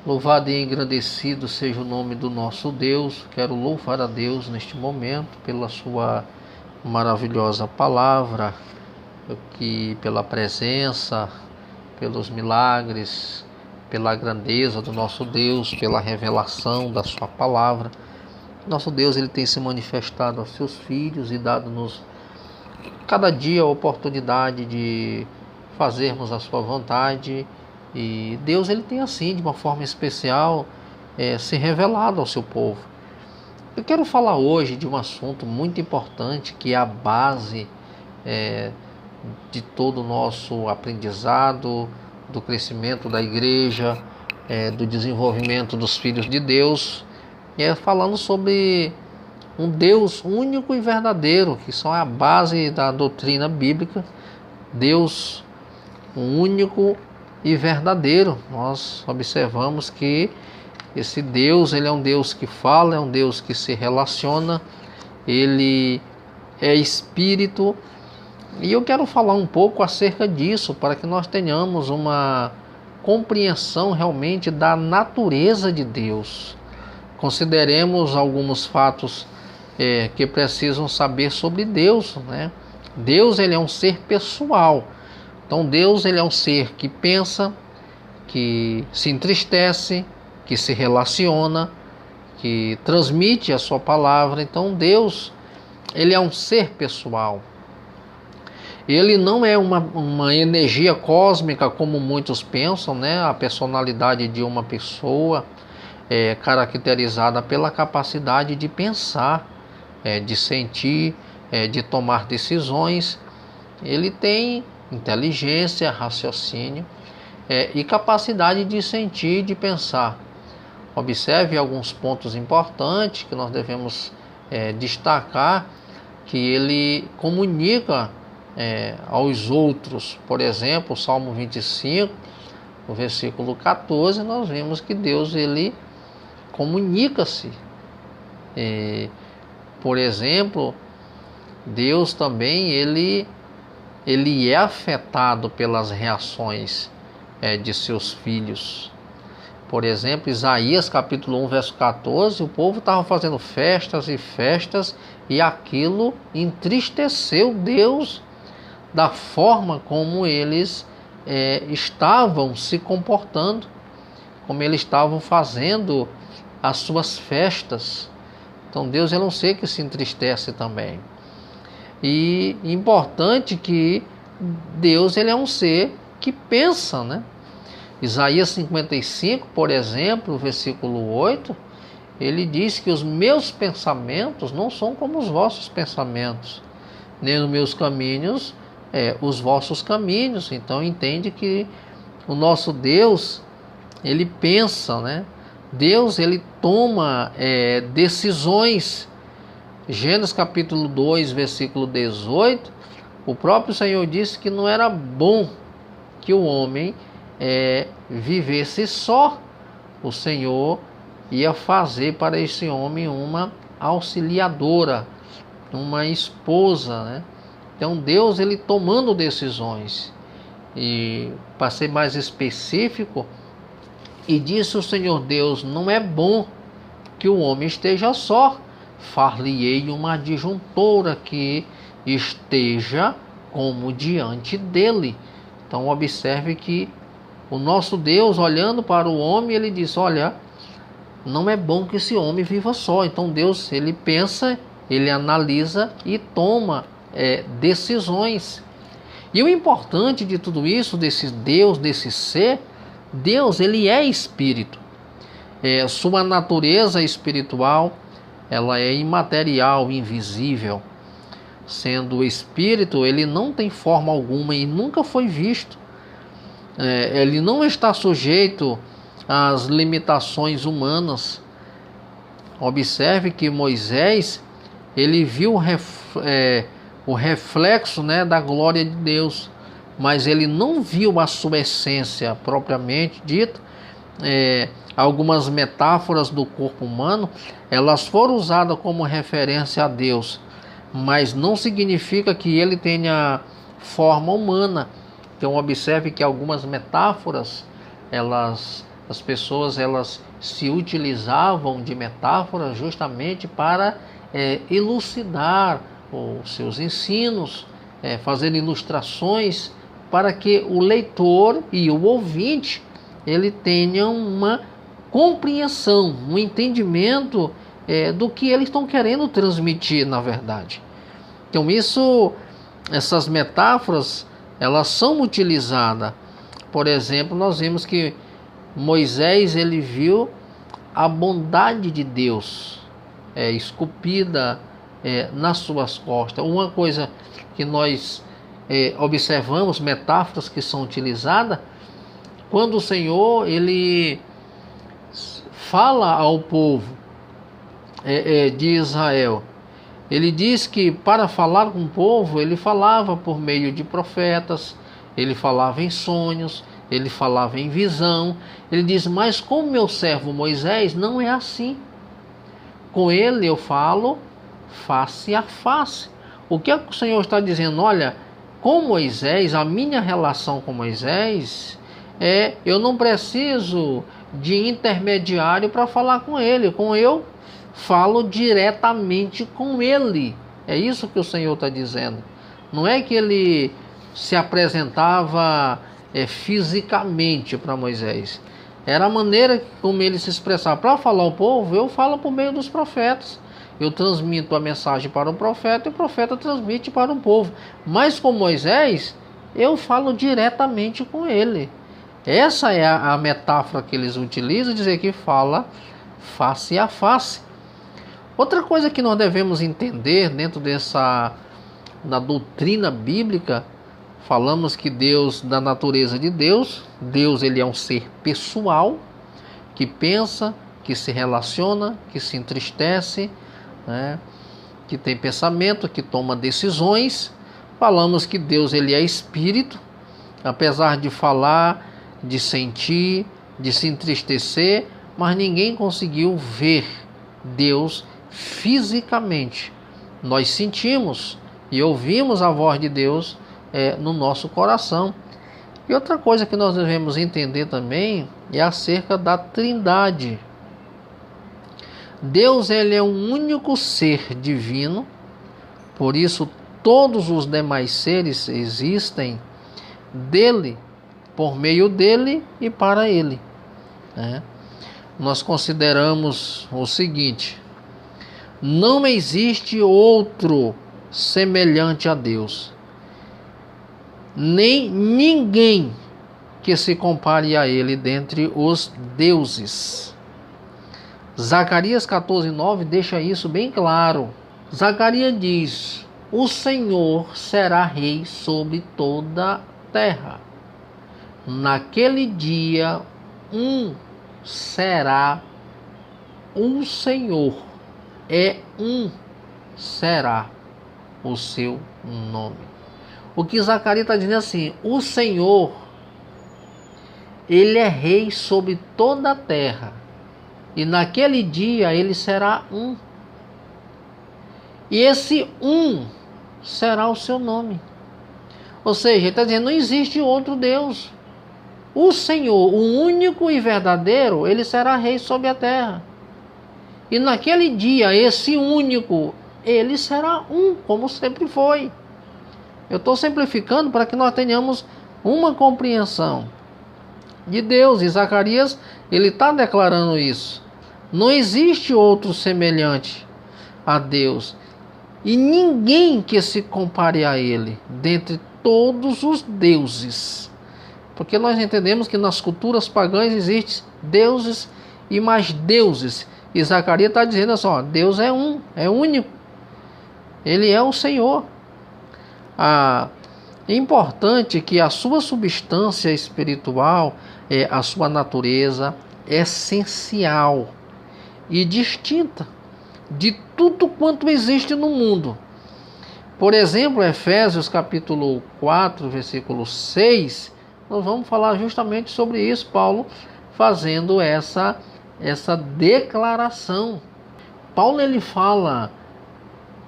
Louvado e engrandecido seja o nome do nosso Deus. Quero louvar a Deus neste momento pela sua maravilhosa palavra, pela presença, pelos milagres, pela grandeza do nosso Deus, pela revelação da sua palavra. Nosso Deus, ele tem se manifestado aos seus filhos e dado-nos cada dia a oportunidade de fazermos a sua vontade. E Deus, ele tem assim, de uma forma especial, se revelado ao seu povo. Eu quero falar hoje de um assunto muito importante, que é a base de todo o nosso aprendizado, do crescimento da igreja, do desenvolvimento dos filhos de Deus, falando sobre um Deus único e verdadeiro, que são a base da doutrina bíblica. Deus único e verdadeiro. Nós observamos que esse Deus, ele é um Deus que fala, é um Deus que se relaciona, ele é espírito. E eu quero falar um pouco acerca disso, para que nós tenhamos uma compreensão realmente da natureza de Deus. Consideremos alguns fatos que precisam saber sobre Deus, né? Deus, ele é um ser pessoal. Então Deus, ele é um ser que pensa, que se entristece, que se relaciona, que transmite a sua palavra. Então Deus, ele é um ser pessoal. Ele não é uma energia cósmica como muitos pensam, né? A personalidade de uma pessoa é caracterizada pela capacidade de pensar, de sentir, de tomar decisões. Ele tem inteligência, raciocínio e capacidade de sentir, de pensar. Observe alguns pontos importantes que nós devemos destacar, que ele comunica aos outros. Por exemplo, o Salmo 25, no versículo 14, nós vemos que Deus, ele comunica-se. Por exemplo, Deus também, ele é afetado pelas reações de seus filhos. Por exemplo, Isaías capítulo 1, verso 14, o povo estava fazendo festas e festas, e aquilo entristeceu Deus da forma como eles estavam se comportando, como eles estavam fazendo as suas festas. Então Deus é um ser que se entristece também. E importante que Deus, ele é um ser que pensa, né? Isaías 55, por exemplo, versículo 8, ele diz que os meus pensamentos não são como os vossos pensamentos, nem os meus caminhos os vossos caminhos. Então entende que o nosso Deus, ele pensa, né? Deus, ele toma decisões. Gênesis capítulo 2, versículo 18, o próprio Senhor disse que não era bom que o homem vivesse só. O Senhor ia fazer para esse homem uma auxiliadora, uma esposa, né? Então Deus, ele tomando decisões. E para ser mais específico, e disse o Senhor Deus: não é bom que o homem esteja só, far-lhe-ei uma adjuntora que esteja como diante dele. Então observe que o nosso Deus, olhando para o homem, ele diz: olha, não é bom que esse homem viva só. Então Deus, ele pensa, ele analisa e toma decisões. E o importante de tudo isso, desse Deus, desse ser, Deus, ele é espírito. Sua natureza espiritual, ela é imaterial, invisível. Sendo espírito, ele não tem forma alguma e nunca foi visto. Ele não está sujeito às limitações humanas. Observe que Moisés, ele viu o reflexo, né, da glória de Deus, mas ele não viu a sua essência propriamente dita. Algumas metáforas do corpo humano, elas foram usadas como referência a Deus, mas não significa que ele tenha forma humana. Então observe que algumas metáforas, elas As pessoas elas se utilizavam de metáforas justamente para elucidar os seus ensinos, fazer ilustrações para que o leitor e o ouvinte ele tenham uma compreensão, um entendimento do que eles estão querendo transmitir, na verdade. Então essas metáforas, elas são utilizadas. Por exemplo, nós vimos que Moisés ele viu a bondade de Deus esculpida nas suas costas. Uma coisa que nós observamos, metáforas que são utilizadas, quando o Senhor ele fala ao povo de Israel, ele diz que para falar com o povo, ele falava por meio de profetas, ele falava em sonhos, ele falava em visão. Ele diz, mas com meu servo Moisés não é assim. Com ele eu falo face a face. O que é que o Senhor está dizendo? Olha, com Moisés, a minha relação com Moisés, eu não preciso de intermediário para falar com ele. Eu falo diretamente com ele. É isso que o Senhor está dizendo. Não é que ele se apresentava fisicamente para Moisés. Era a maneira como ele se expressava. Para falar ao povo, eu falo por meio dos profetas. Eu transmito a mensagem para o profeta e o profeta transmite para o povo. Mas com Moisés, eu falo diretamente com ele. Essa é a metáfora que eles utilizam, dizer que fala face a face. Outra coisa que nós devemos entender dentro da doutrina bíblica, falamos que Deus, da natureza de Deus ele é um ser pessoal, que pensa, que se relaciona, que se entristece, que tem pensamento, que toma decisões. Falamos que Deus ele é espírito, apesar de falar, de sentir, de se entristecer, mas ninguém conseguiu ver Deus fisicamente. Nós sentimos e ouvimos a voz de Deus no nosso coração. E outra coisa que nós devemos entender também é acerca da Trindade. Deus ele é um único ser divino, por isso todos os demais seres existem dele, por meio dele e para ele. Nós consideramos o seguinte: não existe outro semelhante a Deus, nem ninguém que se compare a ele dentre os deuses. Zacarias 14:9 deixa isso bem claro. Zacarias diz: o Senhor será rei sobre toda a terra. Naquele dia, será o Senhor. Será o seu nome. O que Zacarias está dizendo assim: o Senhor, ele é rei sobre toda a terra. E naquele dia ele será um. E esse será o seu nome. Ou seja, ele está dizendo, não existe outro Deus. O Senhor, o único e verdadeiro, ele será rei sobre a terra. E naquele dia, esse único, ele será como sempre foi. Eu estou simplificando para que nós tenhamos uma compreensão de Deus. E Zacarias, ele está declarando isso. Não existe outro semelhante a Deus. E ninguém que se compare a ele, dentre todos os deuses. Porque nós entendemos que nas culturas pagãs existem deuses e mais deuses. E Zacarias está dizendo assim, Deus é único. Ele é o Senhor. É importante que a sua substância espiritual, a sua natureza essencial e distinta de tudo quanto existe no mundo. Por exemplo, Efésios capítulo 4, versículo 6, nós vamos falar justamente sobre isso, Paulo fazendo essa declaração. Paulo ele fala,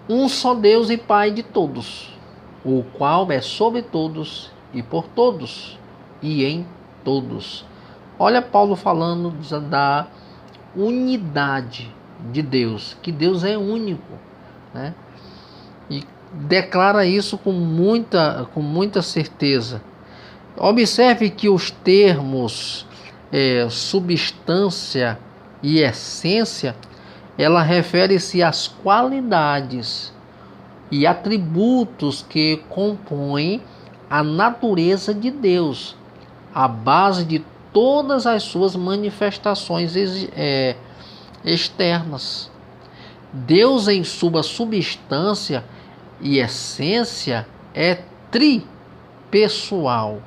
um só Deus e Pai de todos, o qual é sobre todos e por todos e em todos. Olha Paulo falando da unidade de Deus, que Deus é único, né? E declara isso com muita certeza. Observe que os termos substância e essência, ela refere-se às qualidades e atributos que compõem a natureza de Deus, a base de todas as suas manifestações externas. Deus, em sua substância e essência, é tripessoal: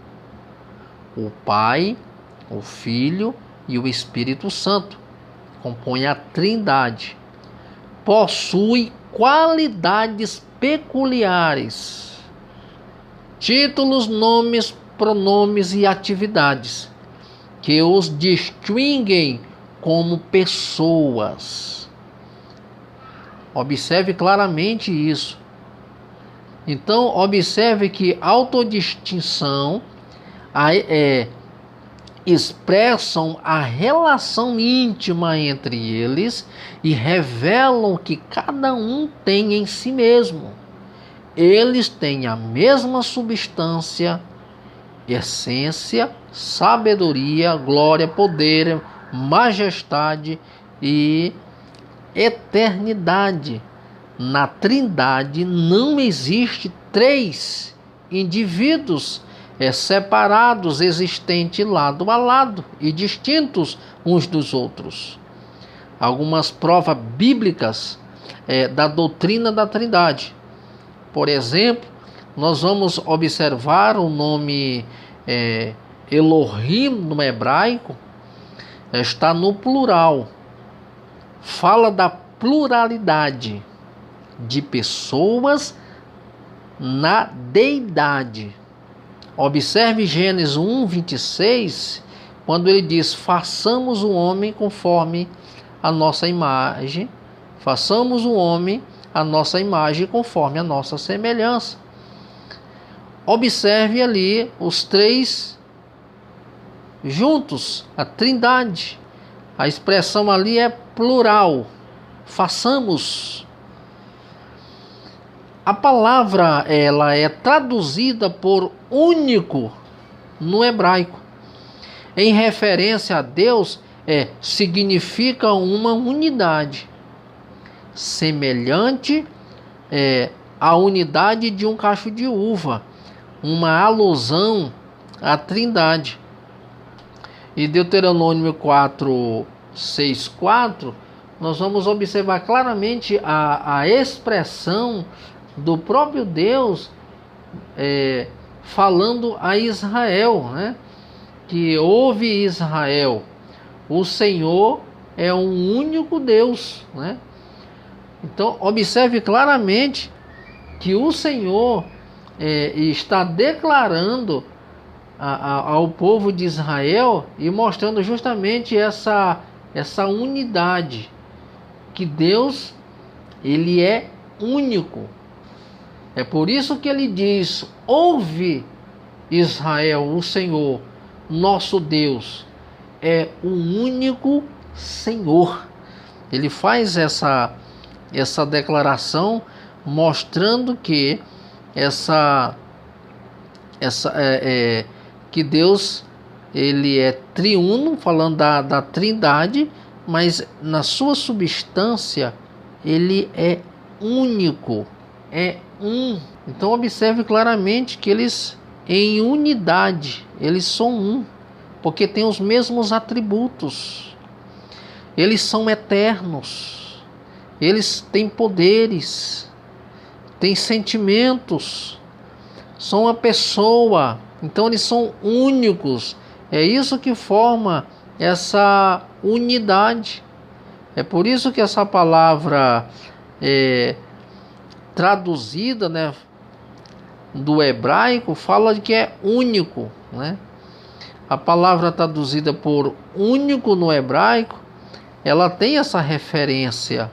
o Pai, o Filho e o Espírito Santo compõem a Trindade. Possui qualidades peculiares, títulos, nomes, pronomes e atividades que os distinguem como pessoas. Observe claramente isso. Então, observe que autodistinção expressam a relação íntima entre eles e revelam que cada um tem em si mesmo. Eles têm a mesma substância, essência, sabedoria, glória, poder, majestade e eternidade. Na Trindade não existe três indivíduos separados, existentes lado a lado e distintos uns dos outros. Algumas provas bíblicas da doutrina da Trindade. Por exemplo, nós vamos observar o nome Elohim no hebraico, está no plural. Fala da pluralidade de pessoas na deidade. Observe Gênesis 1:26, quando ele diz: façamos o homem conforme a nossa imagem, façamos o homem a nossa imagem conforme a nossa semelhança. Observe ali os três juntos, a Trindade. A expressão ali é plural, façamos. A palavra ela é traduzida por único no hebraico. Em referência a Deus, significa uma unidade, semelhante à unidade de um cacho de uva, uma alusão à Trindade. E Deuteronômio 4:6-4, nós vamos observar claramente a expressão do próprio Deus falando a Israel, né? Que ouve Israel, o Senhor é um único Deus, né? Então observe claramente que o Senhor está declarando ao povo de Israel e mostrando justamente essa unidade, que Deus ele é único. É por isso que ele diz: ouve Israel, o Senhor, nosso Deus, é o único Senhor. Ele faz essa declaração mostrando que que Deus ele é triuno, falando da Trindade, mas na sua substância ele é único, é um. Então observe claramente que eles em unidade, eles são um, porque têm os mesmos atributos. Eles são eternos, eles têm poderes, têm sentimentos, são uma pessoa, então eles são únicos. É isso que forma essa unidade. É por isso que essa palavra traduzida, né, do hebraico, fala de que é único, né? A palavra traduzida por único no hebraico, ela tem essa referência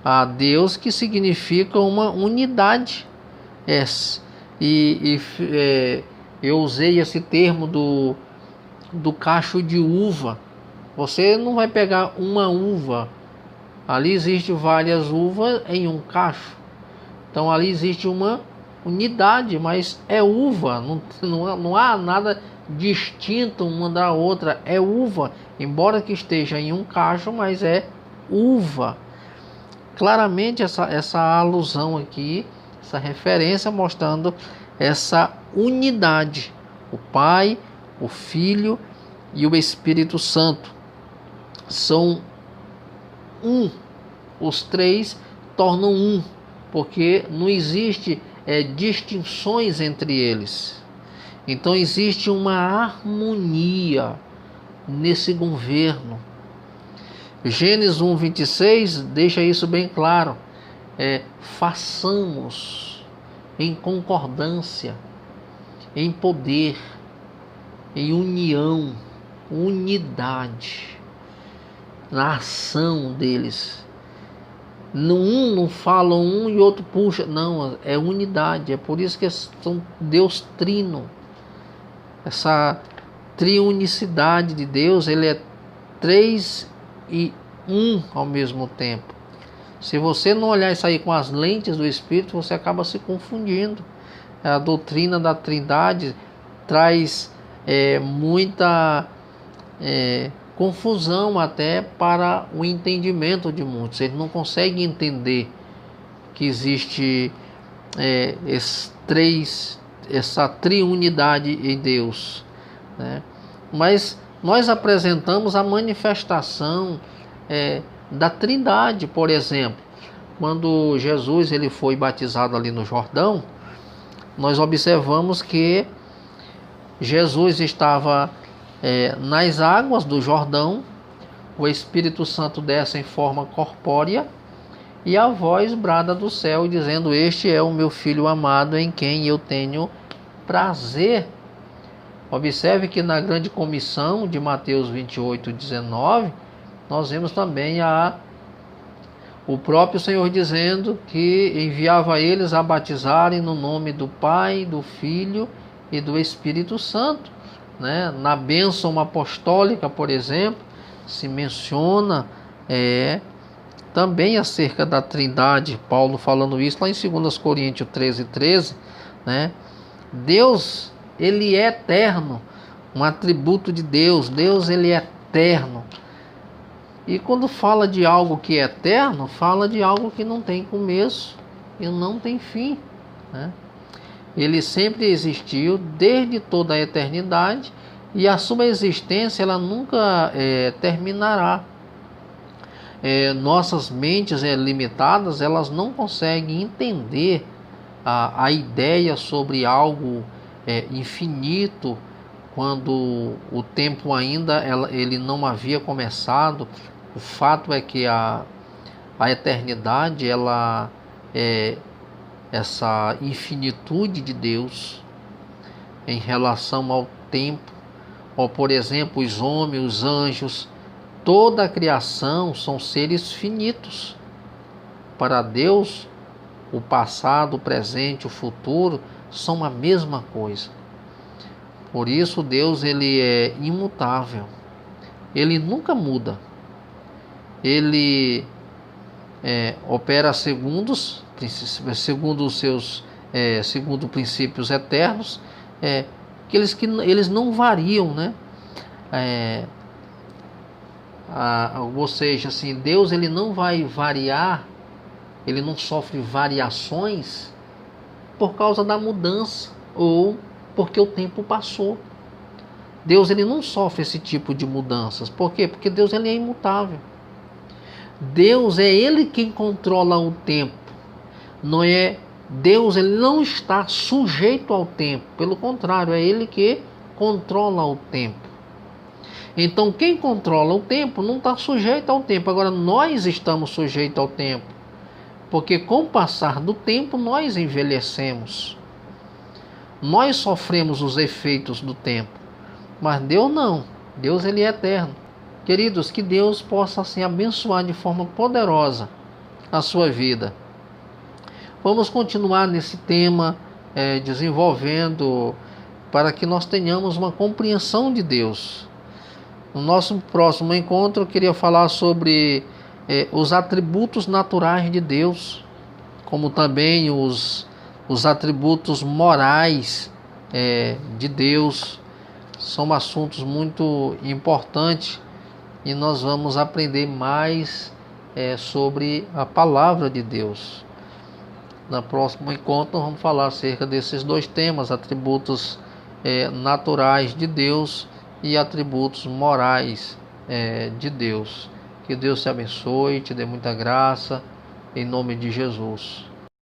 a Deus, que significa uma unidade. Eu usei esse termo do cacho de uva. Você não vai pegar uma uva. Ali existe várias uvas em um cacho. Então ali existe uma unidade, mas é uva. Não há nada distinto uma da outra. É uva, embora que esteja em um cacho, mas é uva. Claramente essa alusão aqui, essa referência mostrando essa unidade. O Pai, o Filho e o Espírito Santo são um. Os três tornam um, porque não existe distinções entre eles. Então existe uma harmonia nesse governo. Gênesis 1:26 deixa isso bem claro. Façamos em concordância, em poder, em união, unidade, na ação deles. Um não fala um e outro puxa, não, é unidade. É por isso que são Deus trino. Essa triunicidade de Deus, ele é 3 e 1 ao mesmo tempo. Se você não olhar isso aí com as lentes do Espírito, você acaba se confundindo. A doutrina da Trindade traz muita confusão até para o entendimento de muitos. Eles não conseguem entender que existe essa triunidade em Deus, né? Mas nós apresentamos a manifestação da Trindade. Por exemplo, quando Jesus ele foi batizado ali no Jordão, nós observamos que Jesus estava nas águas do Jordão, o Espírito Santo desce em forma corpórea e a voz brada do céu dizendo: este é o meu Filho amado em quem eu tenho prazer. Observe que na grande comissão de Mateus 28:19, nós vemos também o próprio Senhor dizendo que enviava eles a batizarem no nome do Pai, do Filho e do Espírito Santo, né? Na bênção apostólica, por exemplo, se menciona também acerca da Trindade, Paulo falando isso lá em 2 Coríntios 13:13, né? Deus, ele é eterno, um atributo de Deus. Deus, ele é eterno. E quando fala de algo que é eterno, fala de algo que não tem começo e não tem fim, né? Ele sempre existiu desde toda a eternidade e a sua existência ela nunca terminará. Nossas mentes limitadas, elas não conseguem entender a ideia sobre algo infinito, quando o tempo ainda ele não havia começado. O fato é que a eternidade, ela é essa infinitude de Deus em relação ao tempo. Ou, por exemplo, os homens, os anjos, toda a criação são seres finitos. Para Deus, o passado, o presente, o futuro são a mesma coisa. Por isso Deus ele é imutável. Ele nunca muda. Ele opera segundo os seus segundo princípios eternos, que eles não variam, né? Ou seja, assim, Deus ele não vai variar, ele não sofre variações por causa da mudança ou porque o tempo passou. Deus ele não sofre esse tipo de mudanças. Por quê? Porque Deus ele é imutável. Deus é ele quem controla o tempo. Não é Deus, ele não está sujeito ao tempo. Pelo contrário, é ele que controla o tempo. Então, quem controla o tempo não está sujeito ao tempo. Agora, nós estamos sujeitos ao tempo. Porque com o passar do tempo, nós envelhecemos. Nós sofremos os efeitos do tempo. Mas Deus não. Deus ele é eterno. Queridos, que Deus possa assim abençoar de forma poderosa a sua vida. Vamos continuar nesse tema, desenvolvendo para que nós tenhamos uma compreensão de Deus. No nosso próximo encontro eu queria falar sobre os atributos naturais de Deus, como também os atributos morais de Deus. São assuntos muito importantes e nós vamos aprender mais sobre a palavra de Deus. No próximo encontro vamos falar acerca desses dois temas: atributos naturais de Deus e atributos morais de Deus. Que Deus te abençoe, te dê muita graça, em nome de Jesus.